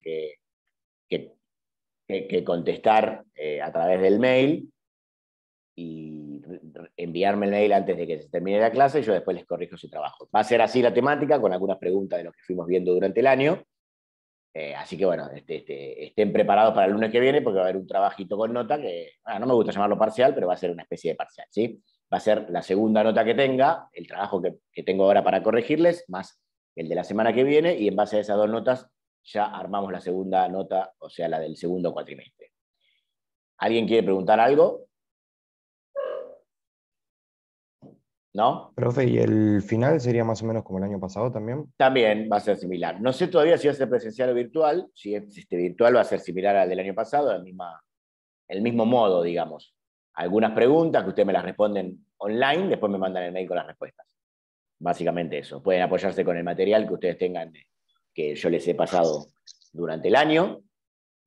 que, que contestar a través del mail y enviarme el mail antes de que se termine la clase, y yo después les corrijo su trabajo. Va a ser así la temática, con algunas preguntas de lo que fuimos viendo durante el año. Así que bueno, estén preparados para el lunes que viene, porque va a haber un trabajito con nota que, no me gusta llamarlo parcial, pero va a ser una especie de parcial, ¿sí? Va a ser la segunda nota que tenga, el trabajo que tengo ahora para corregirles, más el de la semana que viene, y en base a esas dos notas ya armamos la segunda nota, o sea, la del segundo cuatrimestre. ¿Alguien quiere preguntar algo? ¿No? Profe, ¿y el final sería más o menos como el año pasado también? También va a ser similar. No sé todavía si va a ser presencial o virtual. Si es virtual, va a ser similar al del año pasado, el mismo modo, digamos. Algunas preguntas que ustedes me las responden online, después me mandan el mail con las respuestas. Básicamente eso. Pueden apoyarse con el material que ustedes tengan, que yo les he pasado durante el año.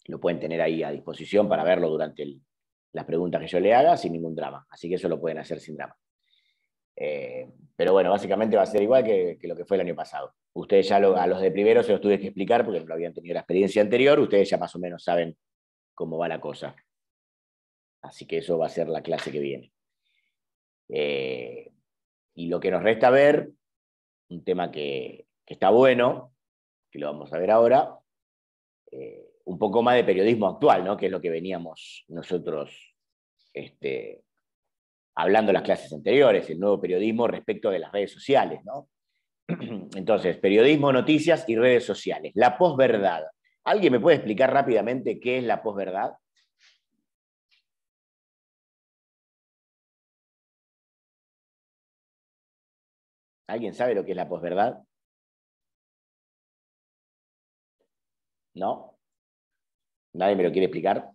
Lo pueden tener ahí a disposición para verlo durante las preguntas que yo le haga sin ningún drama. Así que eso lo pueden hacer sin drama. Pero bueno, básicamente va a ser igual que lo que fue el año pasado. Ustedes ya a los de primero se los tuve que explicar porque no habían tenido la experiencia anterior. Ustedes ya más o menos saben cómo va la cosa. Así que eso va a ser la clase que viene. Y lo que nos resta ver, un tema que está bueno, que lo vamos a ver ahora, un poco más de periodismo actual, ¿no? Que es lo que veníamos nosotros hablando en las clases anteriores, el nuevo periodismo respecto de las redes sociales, ¿no? Entonces, periodismo, noticias y redes sociales. La posverdad. ¿Alguien me puede explicar rápidamente qué es la posverdad? ¿Alguien sabe lo que es la posverdad? ¿No? ¿Nadie me lo quiere explicar?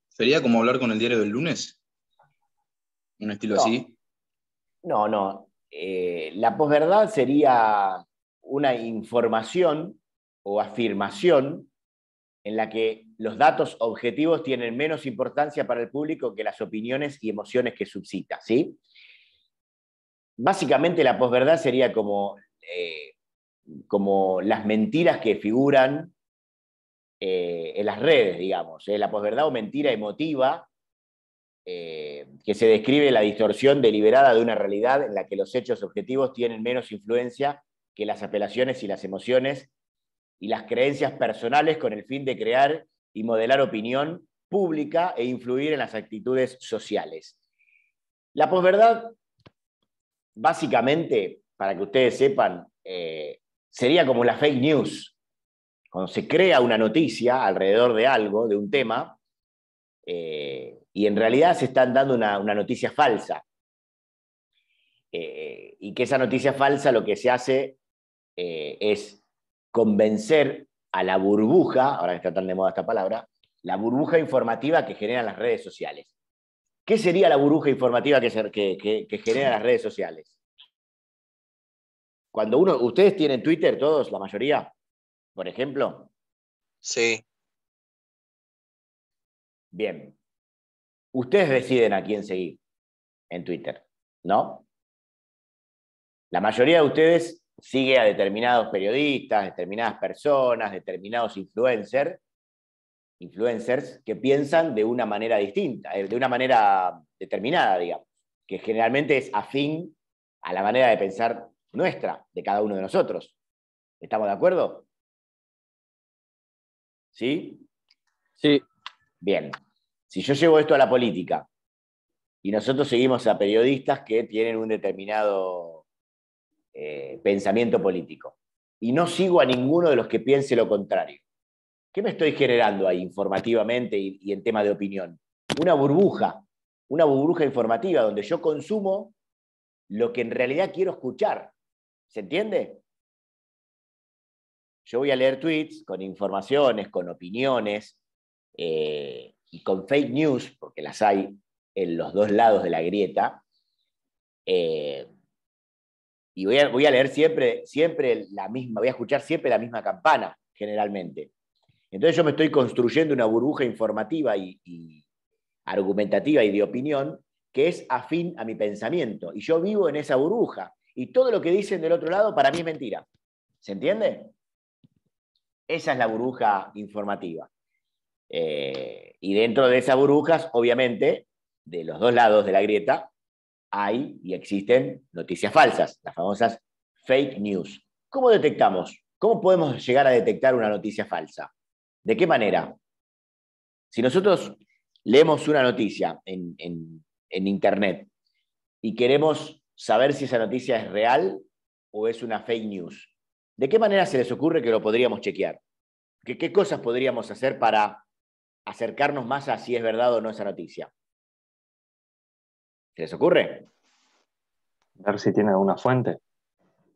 ¿Sería como hablar con el diario del lunes? ¿Un estilo No, así? no. La posverdad sería una información o afirmación en la que los datos objetivos tienen menos importancia para el público que las opiniones y emociones que suscita, ¿sí? Básicamente la posverdad sería como las mentiras que figuran en las redes, digamos. La posverdad o mentira emotiva, que se describe la distorsión deliberada de una realidad en la que los hechos objetivos tienen menos influencia que las apelaciones y las emociones y las creencias personales con el fin de crear y modelar opinión pública e influir en las actitudes sociales. La posverdad, básicamente, para que ustedes sepan, sería como la fake news. Cuando se crea una noticia alrededor de algo, de un tema, y en realidad se están dando una noticia falsa. Y que esa noticia falsa lo que se hace es convencer a la burbuja, ahora que está tan de moda esta palabra, la burbuja informativa que generan las redes sociales. ¿Qué sería la burbuja informativa que generan las redes sociales? Cuando ustedes tienen Twitter, todos, la mayoría, por ejemplo. Sí. Bien. Ustedes deciden a quién seguir en Twitter, ¿no? La mayoría de ustedes sigue a determinados periodistas, determinadas personas, determinados influencers que piensan de una manera distinta, de una manera determinada, digamos, que generalmente es afín a la manera de pensar nuestra, de cada uno de nosotros. ¿Estamos de acuerdo? ¿Sí? Sí. Bien. Si yo llevo esto a la política y nosotros seguimos a periodistas que tienen un determinado pensamiento político y no sigo a ninguno de los que piense lo contrario, ¿qué me estoy generando ahí informativamente y en tema de opinión? Una burbuja informativa donde yo consumo lo que en realidad quiero escuchar. ¿Se entiende? Yo voy a leer tweets con informaciones, con opiniones y con fake news, porque las hay en los dos lados de la grieta, y voy a leer siempre la misma, voy a escuchar siempre la misma campana, generalmente. Entonces yo me estoy construyendo una burbuja informativa y argumentativa y de opinión que es afín a mi pensamiento. Y yo vivo en esa burbuja. Y todo lo que dicen del otro lado para mí es mentira. ¿Se entiende? Esa es la burbuja informativa. Y dentro de esas burbujas, obviamente, de los dos lados de la grieta, hay y existen noticias falsas, las famosas fake news. ¿Cómo detectamos? ¿Cómo podemos llegar a detectar una noticia falsa? ¿De qué manera? Si nosotros leemos una noticia en Internet y queremos saber si esa noticia es real o es una fake news, ¿de qué manera se les ocurre que lo podríamos chequear? ¿Qué cosas podríamos hacer para acercarnos más a si es verdad o no esa noticia? ¿Se les ocurre? Ver si tiene alguna fuente.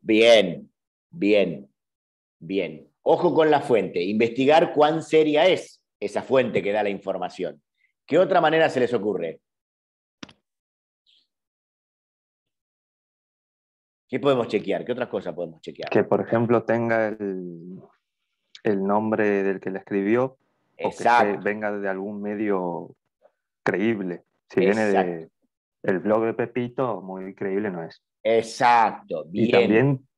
Bien, bien, bien. Ojo con la fuente. Investigar cuán seria es esa fuente que da la información. ¿Qué otra manera se les ocurre? ¿Qué podemos chequear? ¿Qué otras cosas podemos chequear? Que, por ejemplo, tenga el nombre del que la escribió o que Exacto, venga de algún medio creíble. Si viene exacto, de el blog de Pepito, muy creíble no es. exacto. Y Bien. también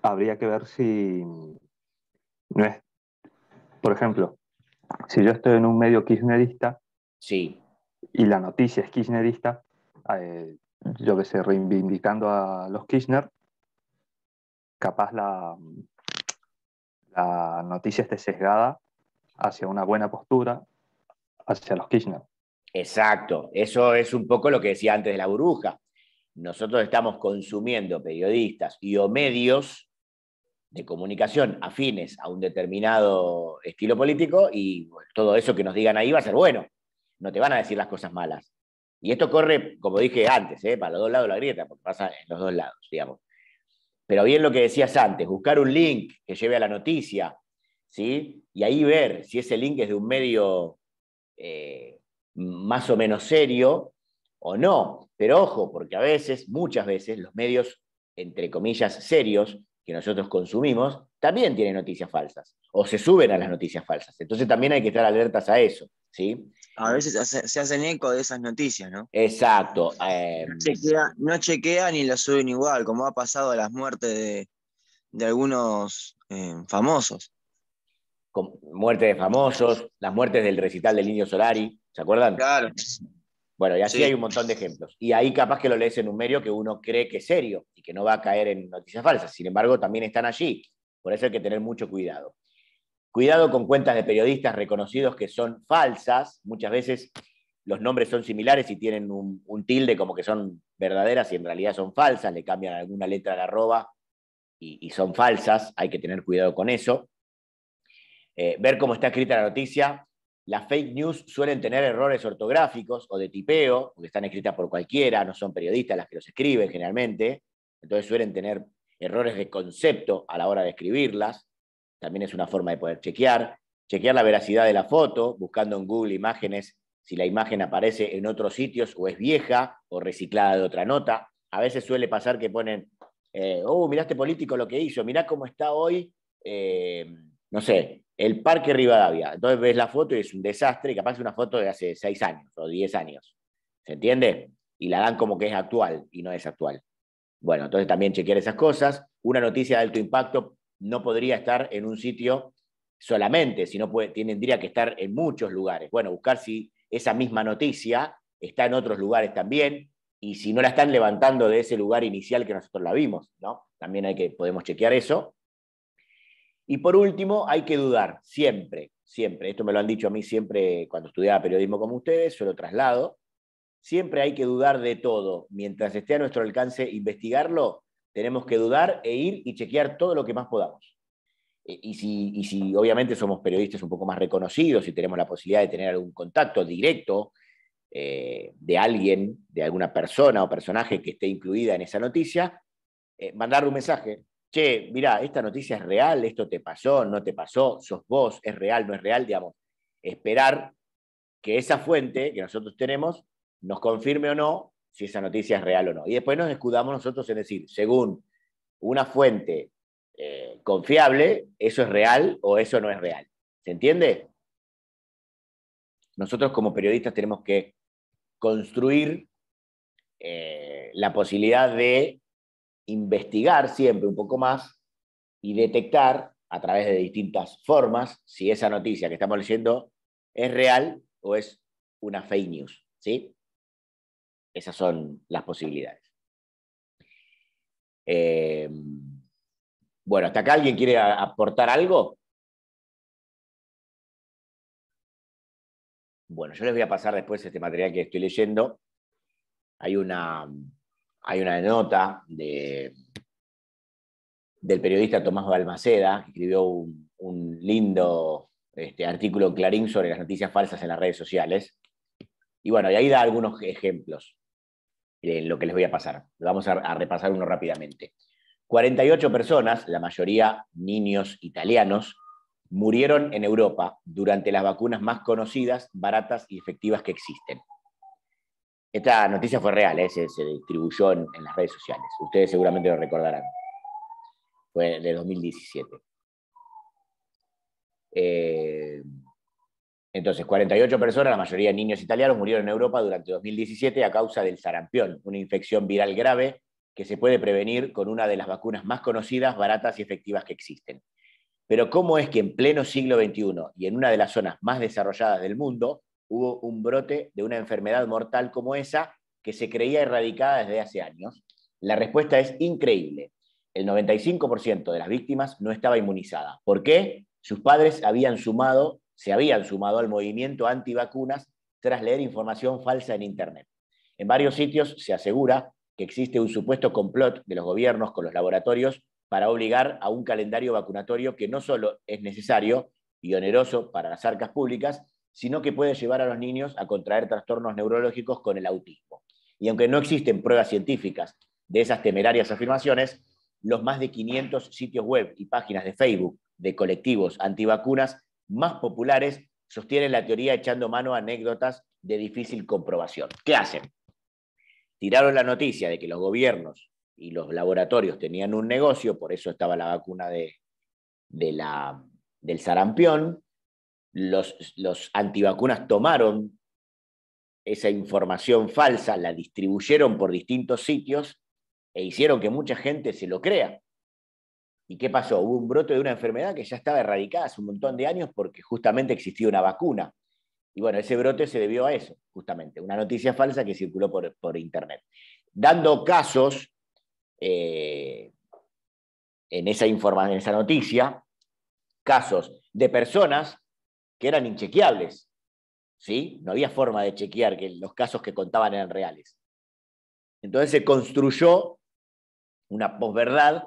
habría que ver si no es, por ejemplo, si yo estoy en un medio kirchnerista Sí, y la noticia es kirchnerista, eh, yo que sé, reivindicando a los Kirchner, capaz la noticia esté sesgada hacia una buena postura hacia los Kirchner. exacto. Eso es un poco lo que decía antes de la burbuja. Nosotros estamos consumiendo periodistas y o medios de comunicación afines a un determinado estilo político y bueno, todo eso que nos digan ahí va a ser bueno. No te van a decir las cosas malas. Y esto corre, como dije antes, para los dos lados de la grieta, porque pasa en los dos lados, digamos. Pero bien lo que decías antes, buscar un link que lleve a la noticia, ¿sí? Y ahí ver si ese link es de un medio más o menos serio o no. Pero ojo, porque a veces, muchas veces, los medios, entre comillas, serios que nosotros consumimos, también tienen noticias falsas o se suben a las noticias falsas. Entonces también hay que estar alertas a eso, ¿sí? A veces se hacen eco de esas noticias, ¿no? Exacto. No chequean y la suben igual, como ha pasado a las muertes de algunos famosos. Con muerte de famosos, las muertes del recital del Indio Solari, ¿se acuerdan? Claro, Bueno, y así hay sí. un montón de ejemplos. Y ahí capaz que lo lees en un medio que uno cree que es serio y que no va a caer en noticias falsas. Sin embargo, también están allí. Por eso hay que tener mucho cuidado. Cuidado con cuentas de periodistas reconocidos que son falsas. Muchas veces los nombres son similares y tienen un tilde como que son verdaderas y en realidad son falsas. Le cambian alguna letra a la arroba y son falsas. Hay que tener cuidado con eso. Ver cómo está escrita la noticia. Las fake news suelen tener errores ortográficos o de tipeo, porque están escritas por cualquiera, no son periodistas las que los escriben generalmente, entonces suelen tener errores de concepto a la hora de escribirlas, también es una forma de poder chequear. Chequear la veracidad de la foto, buscando en Google Imágenes si la imagen aparece en otros sitios o es vieja o reciclada de otra nota. A veces suele pasar que ponen, mirá este político lo que hizo, mirá cómo está hoy, no sé, el Parque Rivadavia. Entonces ves la foto y es un desastre, y capaz es una foto de hace 6 años o 10 años. ¿Se entiende? Y la dan como que es actual y no es actual. Bueno, entonces también chequear esas cosas. Una noticia de alto impacto no podría estar en un sitio solamente, sino tendría que estar en muchos lugares. Bueno, buscar si esa misma noticia está en otros lugares también, y si no la están levantando de ese lugar inicial que nosotros la vimos, ¿no? También podemos chequear eso. Y por último, hay que dudar, siempre, siempre. Esto me lo han dicho a mí siempre cuando estudiaba periodismo como ustedes, yo lo traslado. Siempre hay que dudar de todo. Mientras esté a nuestro alcance investigarlo, tenemos que dudar e ir y chequear todo lo que más podamos. Y si obviamente somos periodistas un poco más reconocidos y tenemos la posibilidad de tener algún contacto directo de alguien, de alguna persona o personaje que esté incluida en esa noticia, mandarle un mensaje. Che, mirá, esta noticia es real, esto te pasó, no te pasó, sos vos, es real, no es real, digamos. Esperar que esa fuente que nosotros tenemos nos confirme o no si esa noticia es real o no. Y después nos escudamos nosotros en decir, según una fuente confiable, eso es real o eso no es real. ¿Se entiende? Nosotros como periodistas tenemos que construir la posibilidad de investigar siempre un poco más y detectar a través de distintas formas si esa noticia que estamos leyendo es real o es una fake news, ¿sí? Esas son las posibilidades. Bueno, ¿hasta acá alguien quiere aportar algo? Bueno, yo les voy a pasar después este material que estoy leyendo. Hay una nota del periodista Tomás Balmaceda, que escribió un lindo artículo en Clarín sobre las noticias falsas en las redes sociales. Y bueno, y ahí da algunos ejemplos de lo que les voy a pasar. Vamos a repasar uno rápidamente. 48 personas, la mayoría niños italianos, murieron en Europa durante las vacunas más conocidas, baratas y efectivas que existen. Esta noticia fue real, se distribuyó en las redes sociales. Ustedes seguramente lo recordarán. Fue de 2017. Entonces, 48 personas, la mayoría niños italianos, murieron en Europa durante 2017 a causa del sarampión, una infección viral grave que se puede prevenir con una de las vacunas más conocidas, baratas y efectivas que existen. Pero ¿cómo es que en pleno siglo XXI y en una de las zonas más desarrolladas del mundo hubo un brote de una enfermedad mortal como esa que se creía erradicada desde hace años? La respuesta es increíble. El 95% de las víctimas no estaba inmunizada. ¿Por qué? Sus padres se habían sumado al movimiento antivacunas tras leer información falsa en Internet. En varios sitios se asegura que existe un supuesto complot de los gobiernos con los laboratorios para obligar a un calendario vacunatorio que no solo es necesario y oneroso para las arcas públicas, sino que puede llevar a los niños a contraer trastornos neurológicos con el autismo. Y aunque no existen pruebas científicas de esas temerarias afirmaciones, los más de 500 sitios web y páginas de Facebook de colectivos antivacunas más populares sostienen la teoría echando mano a anécdotas de difícil comprobación. ¿Qué hacen? Tiraron la noticia de que los gobiernos y los laboratorios tenían un negocio, por eso estaba la vacuna del sarampión. Los antivacunas tomaron esa información falsa, la distribuyeron por distintos sitios e hicieron que mucha gente se lo crea. ¿Y qué pasó? Hubo un brote de una enfermedad que ya estaba erradicada hace un montón de años porque justamente existía una vacuna. Y bueno, ese brote se debió a eso, justamente, una noticia falsa que circuló por Internet. Dando casos en esa noticia, casos de personas que eran inchequeables, ¿sí? No había forma de chequear que los casos que contaban eran reales. Entonces se construyó una posverdad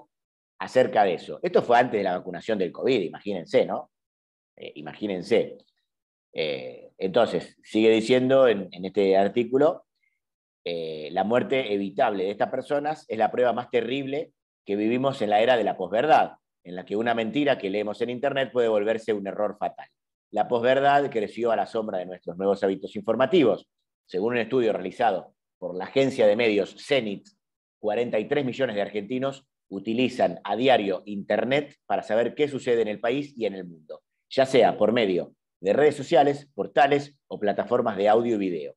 acerca de eso. Esto fue antes de la vacunación del COVID, imagínense, ¿no? Imagínense. Entonces, sigue diciendo en este artículo, la muerte evitable de estas personas es la prueba más terrible que vivimos en la era de la posverdad, en la que una mentira que leemos en Internet puede volverse un error fatal. La posverdad creció a la sombra de nuestros nuevos hábitos informativos. Según un estudio realizado por la agencia de medios Zenit, 43 millones de argentinos utilizan a diario Internet para saber qué sucede en el país y en el mundo, ya sea por medio de redes sociales, portales o plataformas de audio y video.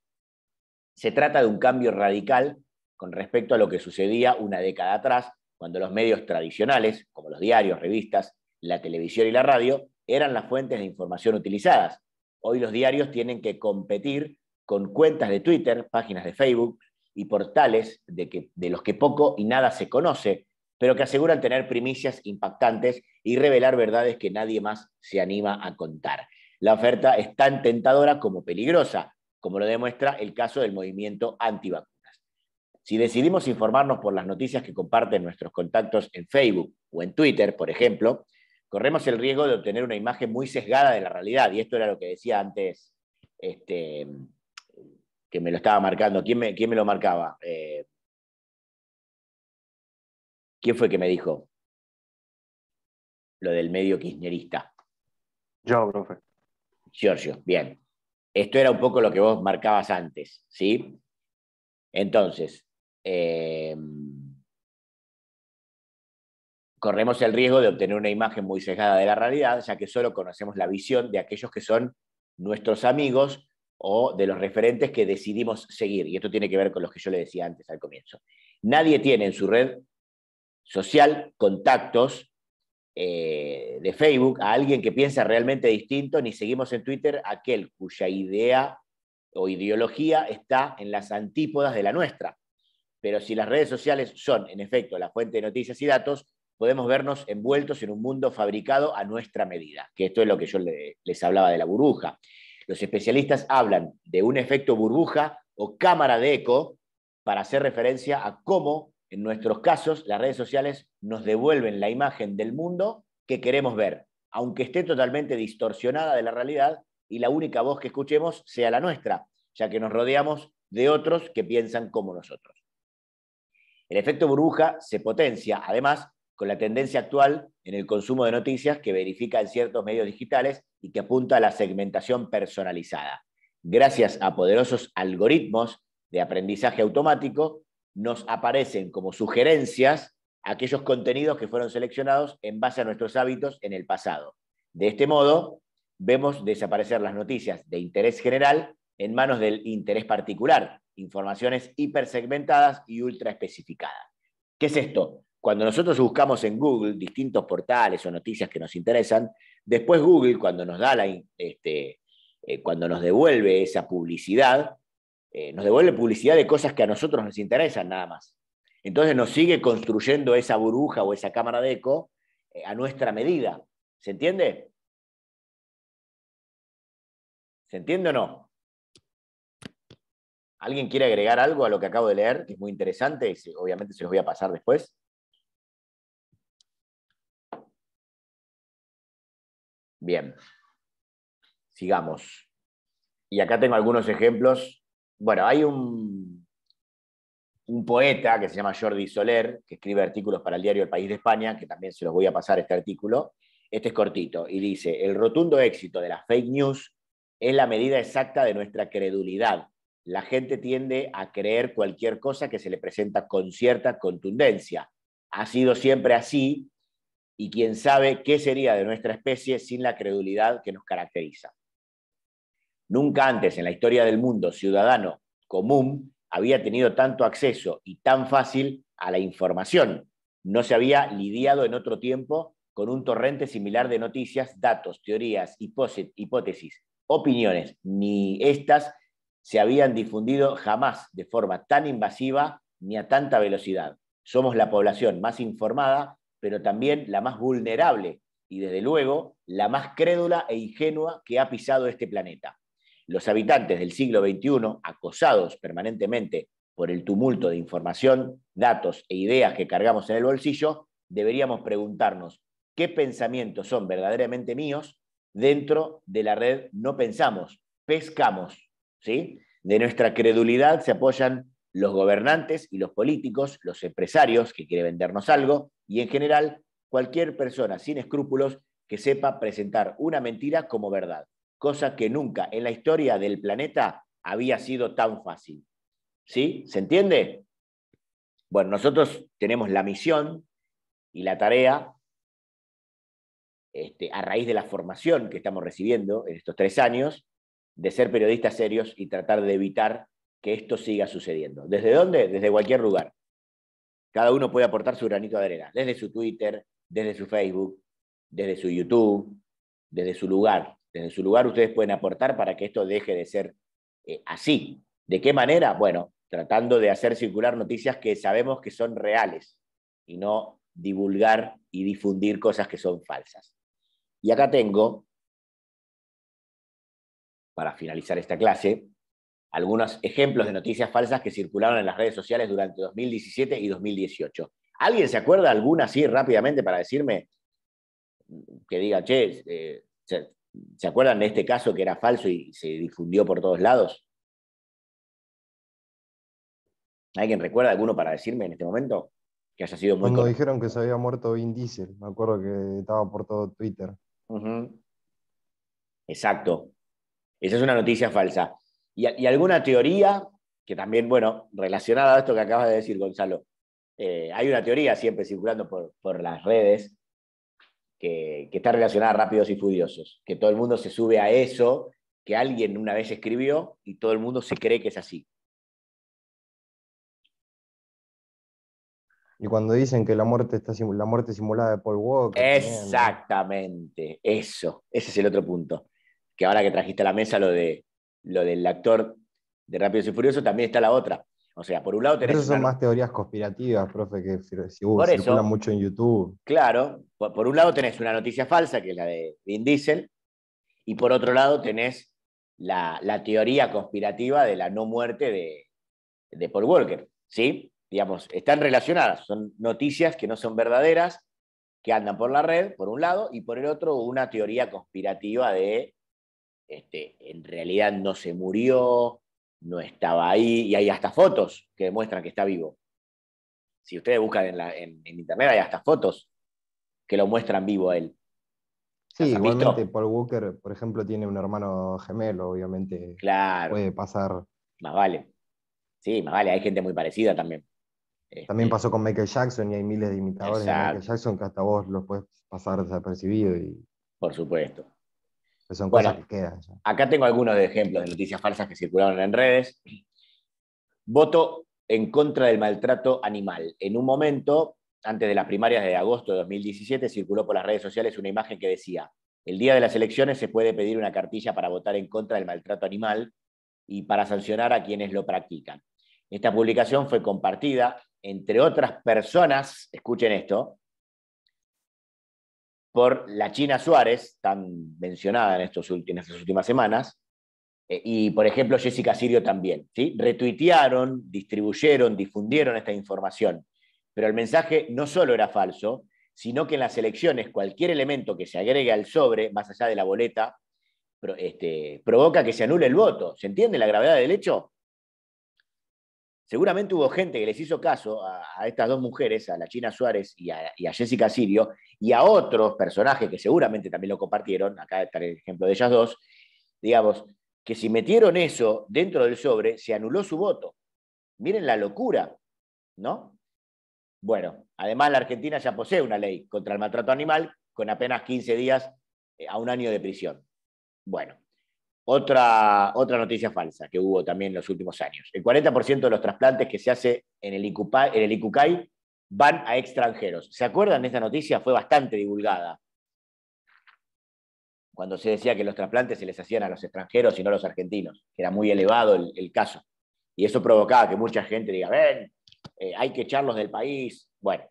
Se trata de un cambio radical con respecto a lo que sucedía una década atrás, cuando los medios tradicionales, como los diarios, revistas, la televisión y la radio, eran las fuentes de información utilizadas. Hoy los diarios tienen que competir con cuentas de Twitter, páginas de Facebook y portales de los que poco y nada se conoce, pero que aseguran tener primicias impactantes y revelar verdades que nadie más se anima a contar. La oferta es tan tentadora como peligrosa, como lo demuestra el caso del movimiento antivacunas. Si decidimos informarnos por las noticias que comparten nuestros contactos en Facebook o en Twitter, por ejemplo, corremos el riesgo de obtener una imagen muy sesgada de la realidad. Y esto era lo que decía antes, que me lo estaba marcando. ¿Quién me lo marcaba? ¿Quién fue que me dijo lo del medio kirchnerista? Yo, profe. Giorgio, bien. Esto era un poco lo que vos marcabas antes, ¿sí? Entonces, corremos el riesgo de obtener una imagen muy sesgada de la realidad, ya que solo conocemos la visión de aquellos que son nuestros amigos o de los referentes que decidimos seguir. Y esto tiene que ver con los que yo le decía antes al comienzo. Nadie tiene en su red social contactos de Facebook a alguien que piensa realmente distinto, ni seguimos en Twitter a aquel cuya idea o ideología está en las antípodas de la nuestra. Pero si las redes sociales son, en efecto, la fuente de noticias y datos, podemos vernos envueltos en un mundo fabricado a nuestra medida, que esto es lo que yo les hablaba de la burbuja. Los especialistas hablan de un efecto burbuja o cámara de eco para hacer referencia a cómo, en nuestros casos, las redes sociales nos devuelven la imagen del mundo que queremos ver, aunque esté totalmente distorsionada de la realidad y la única voz que escuchemos sea la nuestra, ya que nos rodeamos de otros que piensan como nosotros. El efecto burbuja se potencia, además, con la tendencia actual en el consumo de noticias que verifica en ciertos medios digitales y que apunta a la segmentación personalizada. Gracias a poderosos algoritmos de aprendizaje automático, nos aparecen como sugerencias aquellos contenidos que fueron seleccionados en base a nuestros hábitos en el pasado. De este modo, vemos desaparecer las noticias de interés general en manos del interés particular, informaciones hipersegmentadas y ultra especificadas. ¿Qué es esto? Cuando nosotros buscamos en Google distintos portales o noticias que nos interesan, después Google, cuando nos da cuando nos devuelve esa publicidad, nos devuelve publicidad de cosas que a nosotros nos interesan nada más. Entonces nos sigue construyendo esa burbuja o esa cámara de eco a nuestra medida. ¿Se entiende? ¿Se entiende o no? ¿Alguien quiere agregar algo a lo que acabo de leer, que es muy interesante? Obviamente se los voy a pasar después. Bien. Sigamos. Y acá tengo algunos ejemplos. Bueno, hay un poeta que se llama Jordi Soler, que escribe artículos para el diario El País de España, que también se los voy a pasar este artículo. Este es cortito y dice: el rotundo éxito de las fake news es la medida exacta de nuestra credulidad. La gente tiende a creer cualquier cosa que se le presenta con cierta contundencia. Ha sido siempre así, y quién sabe qué sería de nuestra especie sin la credulidad que nos caracteriza. Nunca antes en la historia del mundo ciudadano común había tenido tanto acceso y tan fácil a la información. No se había lidiado en otro tiempo con un torrente similar de noticias, datos, teorías, hipótesis, opiniones, ni estas se habían difundido jamás de forma tan invasiva ni a tanta velocidad. Somos la población más informada, pero también la más vulnerable y, desde luego, la más crédula e ingenua que ha pisado este planeta. Los habitantes del siglo XXI, acosados permanentemente por el tumulto de información, datos e ideas que cargamos en el bolsillo, deberíamos preguntarnos qué pensamientos son verdaderamente míos. Dentro de la red no pensamos, pescamos, ¿sí? De nuestra credulidad se apoyan los gobernantes y los políticos, los empresarios que quieren vendernos algo, y en general cualquier persona sin escrúpulos que sepa presentar una mentira como verdad, cosa que nunca en la historia del planeta había sido tan fácil. ¿Sí? ¿Se entiende? Bueno, nosotros tenemos la misión y la tarea, a raíz de la formación que estamos recibiendo en estos 3 años, de ser periodistas serios y tratar de evitar que esto siga sucediendo. ¿Desde dónde? Desde cualquier lugar. Cada uno puede aportar su granito de arena, desde su Twitter, desde su Facebook, desde su YouTube, desde su lugar. Desde su lugar ustedes pueden aportar para que esto deje de ser así. ¿De qué manera? Bueno, tratando de hacer circular noticias que sabemos que son reales y no divulgar y difundir cosas que son falsas. Y acá tengo, para finalizar esta clase, algunos ejemplos de noticias falsas que circularon en las redes sociales durante 2017 y 2018. ¿Alguien se acuerda alguna así rápidamente para decirme que diga, che, ¿se acuerdan de este caso que era falso y se difundió por todos lados? ¿Alguien recuerda alguno para decirme en este momento? Que haya sido muy Cuando conocido. dijeron que se había muerto Vin Diesel, me acuerdo que estaba por todo Twitter. Exacto. Esa es una noticia falsa. Y alguna teoría que también, bueno, relacionada a esto que acabas de decir, Gonzalo. Hay una teoría siempre circulando por las redes que está relacionada a Rápidos y Furiosos, que todo el mundo se sube a eso que alguien una vez escribió y todo el mundo se cree que es así. Y cuando dicen que la muerte la muerte simulada de Paul Walker también, ¿no? Exactamente, eso. Ese es el otro punto. Que ahora que trajiste a la mesa lo del actor de Rápidos y Furiosos, también está la otra. O sea, por un lado Pero tenés esas son una... más teorías conspirativas, profe, que Por circulan eso, mucho en YouTube. claro, por un lado tenés una noticia falsa, que es la de Vin Diesel, y por otro lado tenés la teoría conspirativa de la no muerte de Paul Walker, ¿sí? Digamos, están relacionadas, son noticias que no son verdaderas, que andan por la red, por un lado, y por el otro una teoría conspirativa de, en realidad no se murió, no estaba ahí, y hay hasta fotos que demuestran que está vivo. Si ustedes buscan en internet, hay hasta fotos que lo muestran vivo a él. Sí, ¿Las han igualmente visto? Paul Walker, por ejemplo, tiene un hermano gemelo, obviamente Claro, puede pasar. más vale. Sí, más vale, hay gente muy parecida también. También Este, pasó con Michael Jackson y hay miles de imitadores de Michael exacto, Jackson que hasta vos los puedes pasar desapercibido y por supuesto. pues son cosas Bueno, que quedan ya. acá tengo algunos ejemplos de noticias falsas que circularon en redes. Voto en contra del maltrato animal. En un momento, antes de las primarias de agosto de 2017, circuló por las redes sociales una imagen que decía: el día de las elecciones se puede pedir una cartilla para votar en contra del maltrato animal y para sancionar a quienes lo practican. Esta publicación fue compartida, entre otras personas, escuchen esto, por la China Suárez, tan mencionada en estas últimas semanas, y, por ejemplo, Jessica Sirio también. ¿Sí? Retuitearon, distribuyeron, difundieron esta información. Pero el mensaje no solo era falso, sino que en las elecciones cualquier elemento que se agregue al sobre, más allá de la boleta, provoca que se anule el voto. ¿Se entiende la gravedad del hecho? Seguramente hubo gente que les hizo caso a estas dos mujeres, a la China Suárez y a Jessica Sirio, y a otros personajes que seguramente también lo compartieron, acá está el ejemplo de ellas dos, digamos, que si metieron eso dentro del sobre, se anuló su voto. Miren la locura, ¿no? Bueno, además la Argentina ya posee una ley contra el maltrato animal con apenas 15 días a un año de prisión. Bueno, otra noticia falsa que hubo también en los últimos años. El 40% de los trasplantes que se hace en el ICUCAI van a extranjeros. ¿Se acuerdan de esta noticia? Fue bastante divulgada. Cuando se decía que los trasplantes se les hacían a los extranjeros y no a los argentinos, que era muy elevado el caso. Y eso provocaba que mucha gente diga: ven, hay que echarlos del país. Bueno,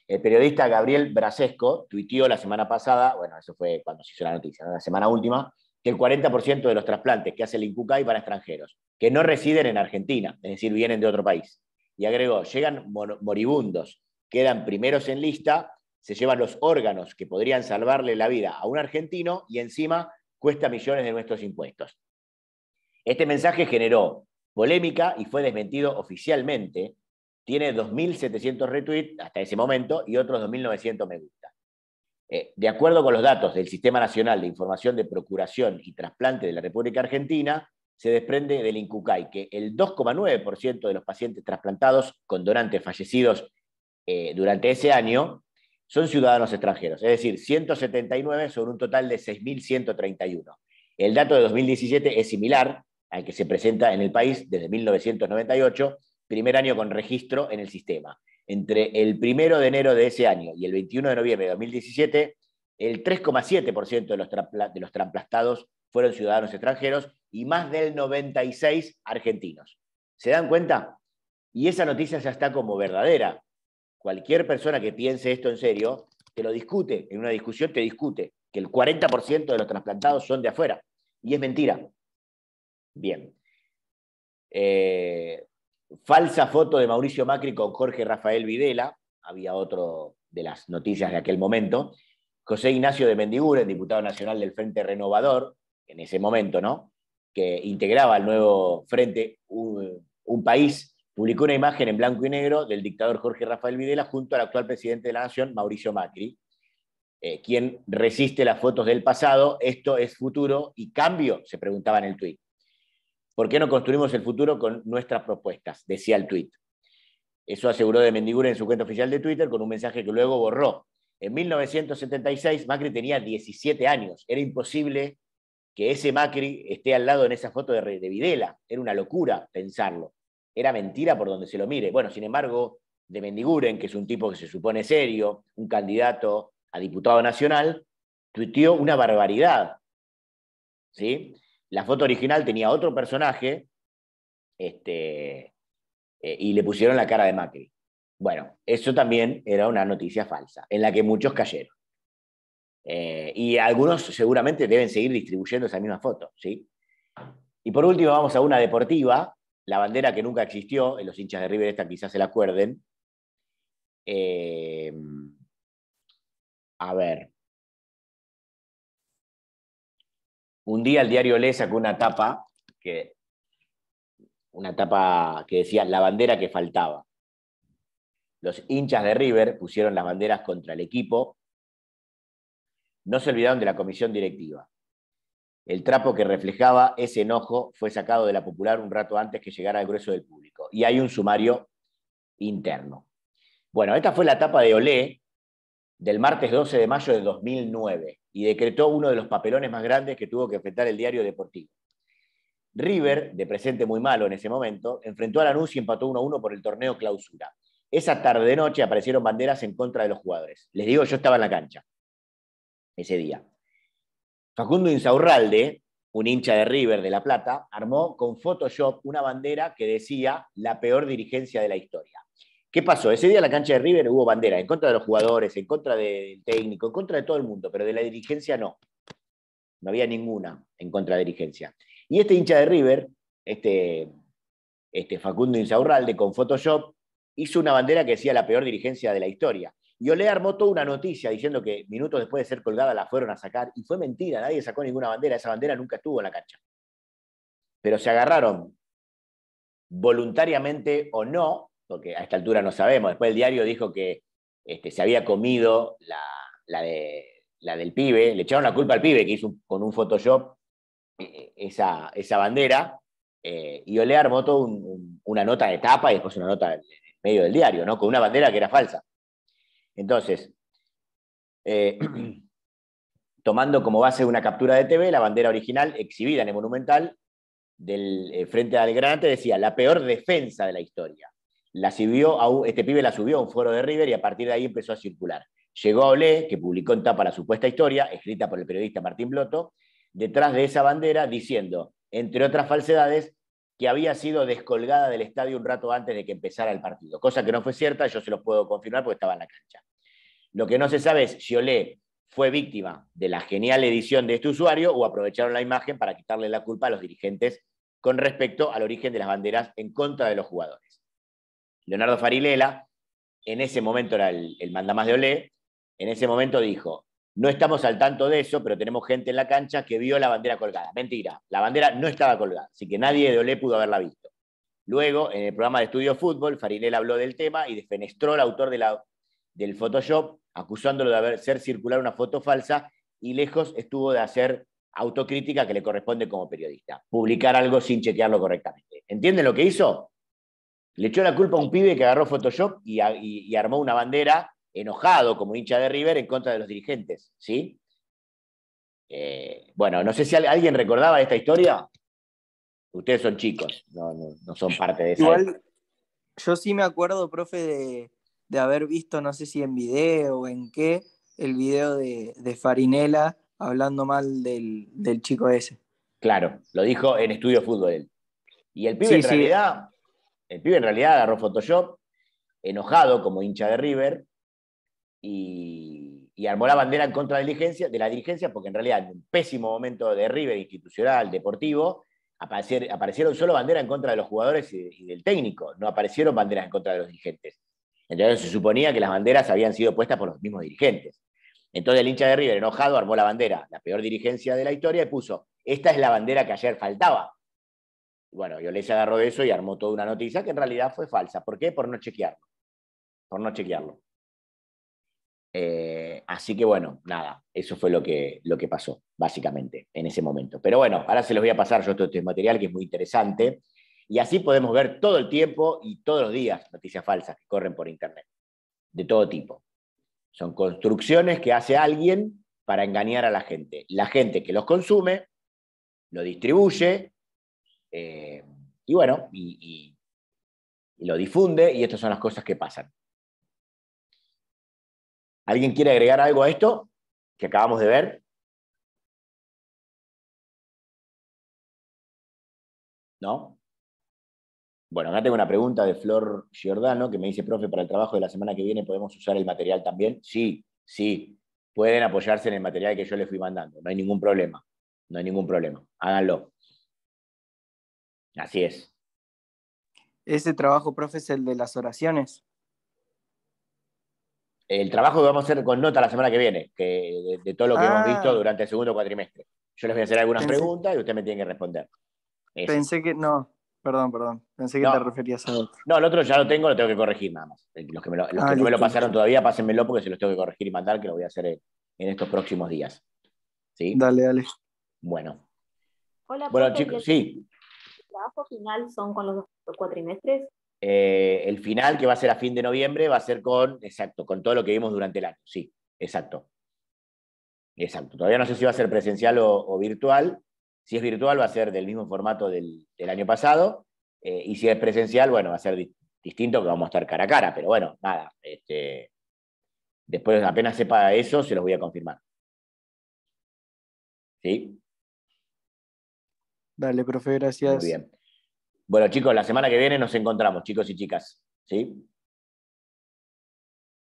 el periodista Gabriel Brasesco tuiteó la semana pasada, bueno, eso fue cuando se hizo la noticia, ¿no? La semana última, que el 40% de los trasplantes que hace el INCUCAI van a extranjeros, que no residen en Argentina, es decir, vienen de otro país. Y agregó: llegan moribundos, quedan primeros en lista, se llevan los órganos que podrían salvarle la vida a un argentino y encima cuesta millones de nuestros impuestos. Este mensaje generó polémica y fue desmentido oficialmente. Tiene 2.700 retweets hasta ese momento y otros 2.900 me gusta. De acuerdo con los datos del Sistema Nacional de Información de Procuración y Trasplante de la República Argentina, se desprende del INCUCAI que el 2,9% de los pacientes trasplantados con donantes fallecidos durante ese año son ciudadanos extranjeros, es decir, 179 sobre un total de 6.131. El dato de 2017 es similar al que se presenta en el país desde 1998, primer año con registro en el sistema. Entre el 1 de enero de ese año y el 21 de noviembre de 2017, el 3,7% de los trasplantados fueron ciudadanos extranjeros y más del 96% argentinos. ¿Se dan cuenta? Y esa noticia ya está como verdadera. Cualquier persona que piense esto en serio, te lo discute, en una discusión te discute que el 40% de los trasplantados son de afuera. Y es mentira. Bien. Falsa foto de Mauricio Macri con Jorge Rafael Videla, había otro de las noticias de aquel momento. José Ignacio de Mendiguren, diputado nacional del Frente Renovador, en ese momento, ¿no? Que integraba el nuevo Frente un País, publicó una imagen en blanco y negro del dictador Jorge Rafael Videla junto al actual presidente de la Nación, Mauricio Macri, quien resiste las fotos del pasado. Esto es futuro y cambio, se preguntaba en el tuit. ¿Por qué no construimos el futuro con nuestras propuestas?, decía el tuit. Eso aseguró de Mendiguren en su cuenta oficial de Twitter con un mensaje que luego borró. En 1976 Macri tenía 17 años. Era imposible que ese Macri esté al lado en esa foto de Videla. Era una locura pensarlo. Era mentira por donde se lo mire. Bueno, sin embargo, de Mendiguren, que es un tipo que se supone serio, un candidato a diputado nacional, tuiteó una barbaridad. ¿Sí? La foto original tenía otro personaje y le pusieron la cara de Macri. Bueno, eso también era una noticia falsa, en la que muchos cayeron. Y algunos seguramente deben seguir distribuyendo esa misma foto. ¿Sí? Y por último vamos a una deportiva, la bandera que nunca existió, los hinchas de River esta quizás se la acuerden. A ver. Un día el diario Le sacó una tapa que decía la bandera que faltaba. Los hinchas de River pusieron las banderas contra el equipo. No se olvidaron de la comisión directiva. El trapo que reflejaba ese enojo fue sacado de la popular un rato antes que llegara al grueso del público. Y hay un sumario interno. Bueno, esta fue la tapa de Olé del martes 12 de mayo de 2009 y decretó uno de los papelones más grandes que tuvo que enfrentar el diario deportivo. River, de presente muy malo en ese momento, enfrentó a Lanús y empató 1-1 por el torneo clausura. Esa tarde de noche aparecieron banderas en contra de los jugadores. Les digo, yo estaba en la cancha ese día. Facundo Insaurralde, un hincha de River de La Plata, armó con Photoshop una bandera que decía la peor dirigencia de la historia. ¿Qué pasó? Ese día en la cancha de River hubo banderas en contra de los jugadores, en contra del técnico, en contra de todo el mundo, pero de la dirigencia no. No había ninguna en contra de la dirigencia. Y este hincha de River, Facundo Insaurralde, con Photoshop, hizo una bandera que decía la peor dirigencia de la historia. Y Olé armó toda una noticia diciendo que minutos después de ser colgada la fueron a sacar, y fue mentira, nadie sacó ninguna bandera, esa bandera nunca estuvo en la cancha. Pero se agarraron, voluntariamente o no, porque a esta altura no sabemos, después el diario dijo que se había comido la del pibe, le echaron la culpa al pibe que hizo con un Photoshop esa bandera, y Olé armó toda una nota de tapa y después una nota en medio del diario, ¿no? Con una bandera que era falsa. Entonces, tomando como base una captura de TV, la bandera original exhibida en el Monumental del frente al Granate decía la peor defensa de la historia. Este pibe la subió a un foro de River y a partir de ahí empezó a circular. Llegó a Olé, que publicó en tapa la supuesta historia, escrita por el periodista Martín Blotto, detrás de esa bandera diciendo, entre otras falsedades, que había sido descolgada del estadio un rato antes de que empezara el partido. Cosa que no fue cierta, yo se lo puedo confirmar porque estaba en la cancha. Lo que no se sabe es si Olé fue víctima de la genial edición de este usuario o aprovecharon la imagen para quitarle la culpa a los dirigentes con respecto al origen de las banderas en contra de los jugadores. Leonardo Farilela, en ese momento era el mandamás de Olé, en ese momento dijo, no estamos al tanto de eso, pero tenemos gente en la cancha que vio la bandera colgada. Mentira, la bandera no estaba colgada, así que nadie de Olé pudo haberla visto. Luego, en el programa de Estudio Fútbol, Farilela habló del tema y defenestró al autor del Photoshop, acusándolo de ser circular una foto falsa, y lejos estuvo de hacer autocrítica que le corresponde como periodista. Publicar algo sin chequearlo correctamente. ¿Entienden lo que hizo? Le echó la culpa a un pibe que agarró Photoshop y armó una bandera enojado como hincha de River en contra de los dirigentes. ¿Sí? Bueno, no sé si alguien recordaba esta historia. Ustedes son chicos, no son parte de esa. Igual, yo sí me acuerdo, profe, de haber visto, no sé si en video o en qué, el video de Farinela hablando mal del chico ese. Claro, lo dijo en Estudio Fútbol él. Y el pibe, Sí, en sí. realidad, agarró Photoshop, enojado como hincha de River, y armó la bandera en contra de la dirigencia, porque en realidad en un pésimo momento de River institucional, deportivo, aparecieron solo banderas en contra de los jugadores y del técnico, no aparecieron banderas en contra de los dirigentes. Entonces se suponía que las banderas habían sido puestas por los mismos dirigentes. Entonces el hincha de River, enojado, armó la bandera, la peor dirigencia de la historia, y puso, esta es la bandera que ayer faltaba. Bueno, Olé se agarró de eso y armó toda una noticia que en realidad fue falsa. ¿Por qué? Por no chequearlo. Así que bueno, nada, eso fue lo que pasó, básicamente, en ese momento. Pero bueno, ahora se los voy a pasar yo todo este material que es muy interesante, y así podemos ver todo el tiempo y todos los días noticias falsas que corren por internet, de todo tipo. Son construcciones que hace alguien para engañar a la gente. La gente que los consume, lo distribuye, y bueno, y y lo difunde, y estas son las cosas que pasan. ¿Alguien quiere agregar algo a esto que acabamos de ver? ¿No? Bueno, acá tengo una pregunta de Flor Giordano que me dice, profe, para el trabajo de la semana que viene, ¿podemos usar el material también? Sí, sí, pueden apoyarse en el material que yo les fui mandando, no hay ningún problema, no hay ningún problema, háganlo. Así es. Ese trabajo, profe, es el de las oraciones. El trabajo que vamos a hacer con nota la semana que viene, de todo lo que hemos visto Ah, durante el segundo cuatrimestre. Yo les voy a hacer algunas pensé, preguntas y ustedes me tienen que responder. Ese. pensé que, no, perdón, pensé que te No, referías a otro. no, el otro ya lo tengo que corregir nada más. Los que no me lo Listo, pasaron listo. todavía, pásenmelo porque se los tengo que corregir y mandar, que lo voy a hacer en estos próximos días. ¿Sí? Dale. Bueno. Hola, Bueno, profe, chicos, sí. ¿el trabajo final son con los dos cuatrimestres? El final, que va a ser a fin de noviembre, va a ser exacto, con todo lo que vimos durante el año. Sí, exacto. Exacto. Todavía no sé si va a ser presencial o virtual. Si es virtual, va a ser del mismo formato del año pasado. Y si es presencial, bueno, va a ser distinto, que vamos a estar cara a cara. Pero bueno, nada. Después, apenas sepa eso, se los voy a confirmar. ¿Sí? Dale, profe, Muy gracias. bien. Bueno, chicos, la semana que viene nos encontramos, chicos y chicas. ¿Sí?